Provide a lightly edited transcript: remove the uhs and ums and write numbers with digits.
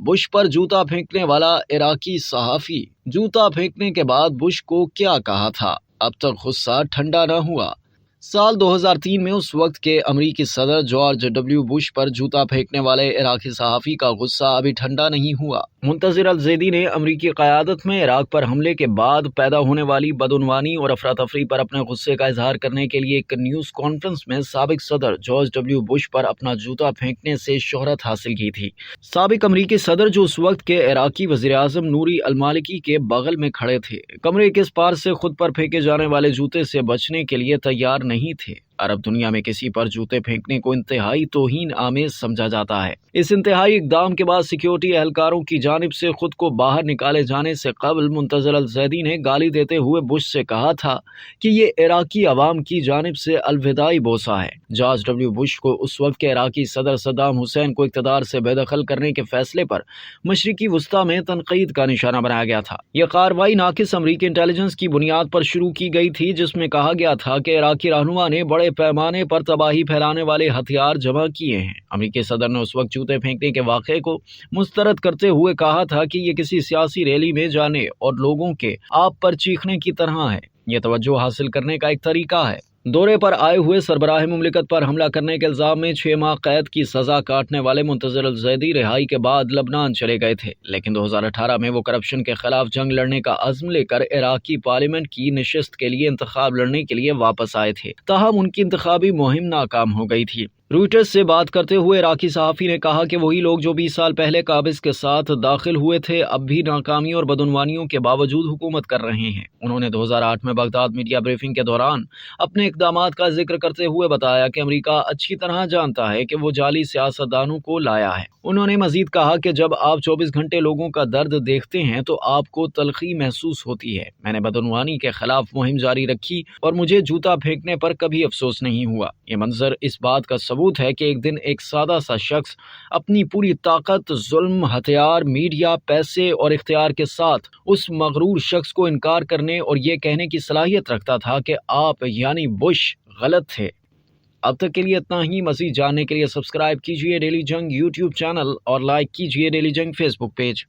Bush पर जूता फेंकने वाला इराकी सहाफ़ी। जूता फेंकने के बाद बुश को क्या कहा था, अब तक गुस्सा ठंडा न हुआ। साल 2003 में उस वक्त के अमरीकी सदर जॉर्ज डब्ल्यू बुश पर जूता फेंकने वाले इराकी सहाफ़ी का गुस्सा अभी ठंडा नहीं हुआ। मुंतज़िर अल-ज़ैदी ने अमरीकी क़यादत में इराक पर हमले के बाद पैदा होने वाली बदउनवानी और अफरा तफरी पर अपने गुस्से का इजहार करने के लिए एक न्यूज़ कॉन्फ्रेंस में साबिक सदर जॉर्ज डब्ल्यू बुश पर अपना जूता फेंकने से शोहरत हासिल की थी। साबिक अमरीकी सदर, जो उस वक्त के इराकी वज़ीर-ए-आज़म नूरी अल-मालिकी के बगल में खड़े थे, कमरे के इस पार से खुद पर फेंके जाने वाले जूते से बचने के लिए तैयार नहीं थे। अरब दुनिया में किसी पर जूते फेंकने को इंतहाई तौहीन आमेज समझा जाता है। इस इंतहाई इक़दाम के बाद सिक्योरिटी एहलकारों की जानिब से खुद को बाहर निकाले जाने से कबल मुंतज़िर अल-ज़ैदी ने गाली देते हुए बुश से कहा था कि ये इराकी अवाम की जानिब से अलविदाई बोसा है। जॉर्ज डब्ल्यू बुश को उस वक्त के इराकी सदर सद्दाम हुसैन को इक़्तिदार से बेदखल करने के फैसले पर मशरिकी वस्ता में तनक़ीद का निशाना बनाया गया था। यह कार्रवाई नाकिस अमरीकी इंटेलिजेंस की बुनियाद पर शुरू की गई थी, जिसमें कहा गया था कि इराकी रहनुमा ने बड़े पैमाने पर तबाही फैलाने वाले हथियार जमा किए हैं। अमरीकी सदर ने उस वक्त जूते फेंकने के वाक़े को मुस्तरद करते हुए कहा था कि यह किसी सियासी रैली में जाने और लोगों के आप पर चीखने की तरह है। यह तवज्जो हासिल करने का एक तरीका है। दौरे पर आए हुए सरबराह मुमलिकत पर हमला करने के इल्ज़ाम में 6 माह कैद की सज़ा काटने वाले मुंतज़िर अल-ज़ैदी रिहाई के बाद लबनान चले गए थे, लेकिन 2018 में वो करप्शन के खिलाफ जंग लड़ने का अज़्म लेकर इराकी पार्लियामेंट की नशिस्त के लिए इंतखाब लड़ने के लिए वापस आए थे। ताहम उनकी इंतखाबी मुहिम नाकाम हो गई थी। रॉयटर्स से बात करते हुए इराकी सहाफ़ी ने कहा कि वही लोग जो 20 साल पहले काबिज़ के साथ दाखिल हुए थे, अब भी नाकामी और बदउनवानियों के बावजूद हुकूमत कर रहे हैं। उन्होंने 2008 में बगदाद मीडिया ब्रीफिंग के दौरान अपने इक़दामात का जिक्र करते हुए बताया कि अमेरिका अच्छी तरह जानता है कि वो जाली सियासतदानों को लाया है। उन्होंने मजीद कहा कि जब आप 24 घंटे लोगों का दर्द देखते हैं तो आपको तलखी महसूस होती है। मैंने बदउनवानी के खिलाफ मुहिम जारी रखी और मुझे जूता फेंकने पर कभी अफसोस नहीं हुआ। ये मंजर इस बात का सबूत है कि एक दिन एक सादा सा शख्स अपनी पूरी ताकत, जुल्म, हथियार, मीडिया, पैसे और इख्तियार के साथ उस मगरूर शख्स को इनकार करने और ये कहने की सलाहियत रखता था कि आप यानी बुश गलत थे। अब तक के लिए इतना ही। मज़ीद जानने के लिए सब्सक्राइब कीजिए डेली जंग यूट्यूब चैनल और लाइक कीजिए डेली जंग फेसबुक पेज।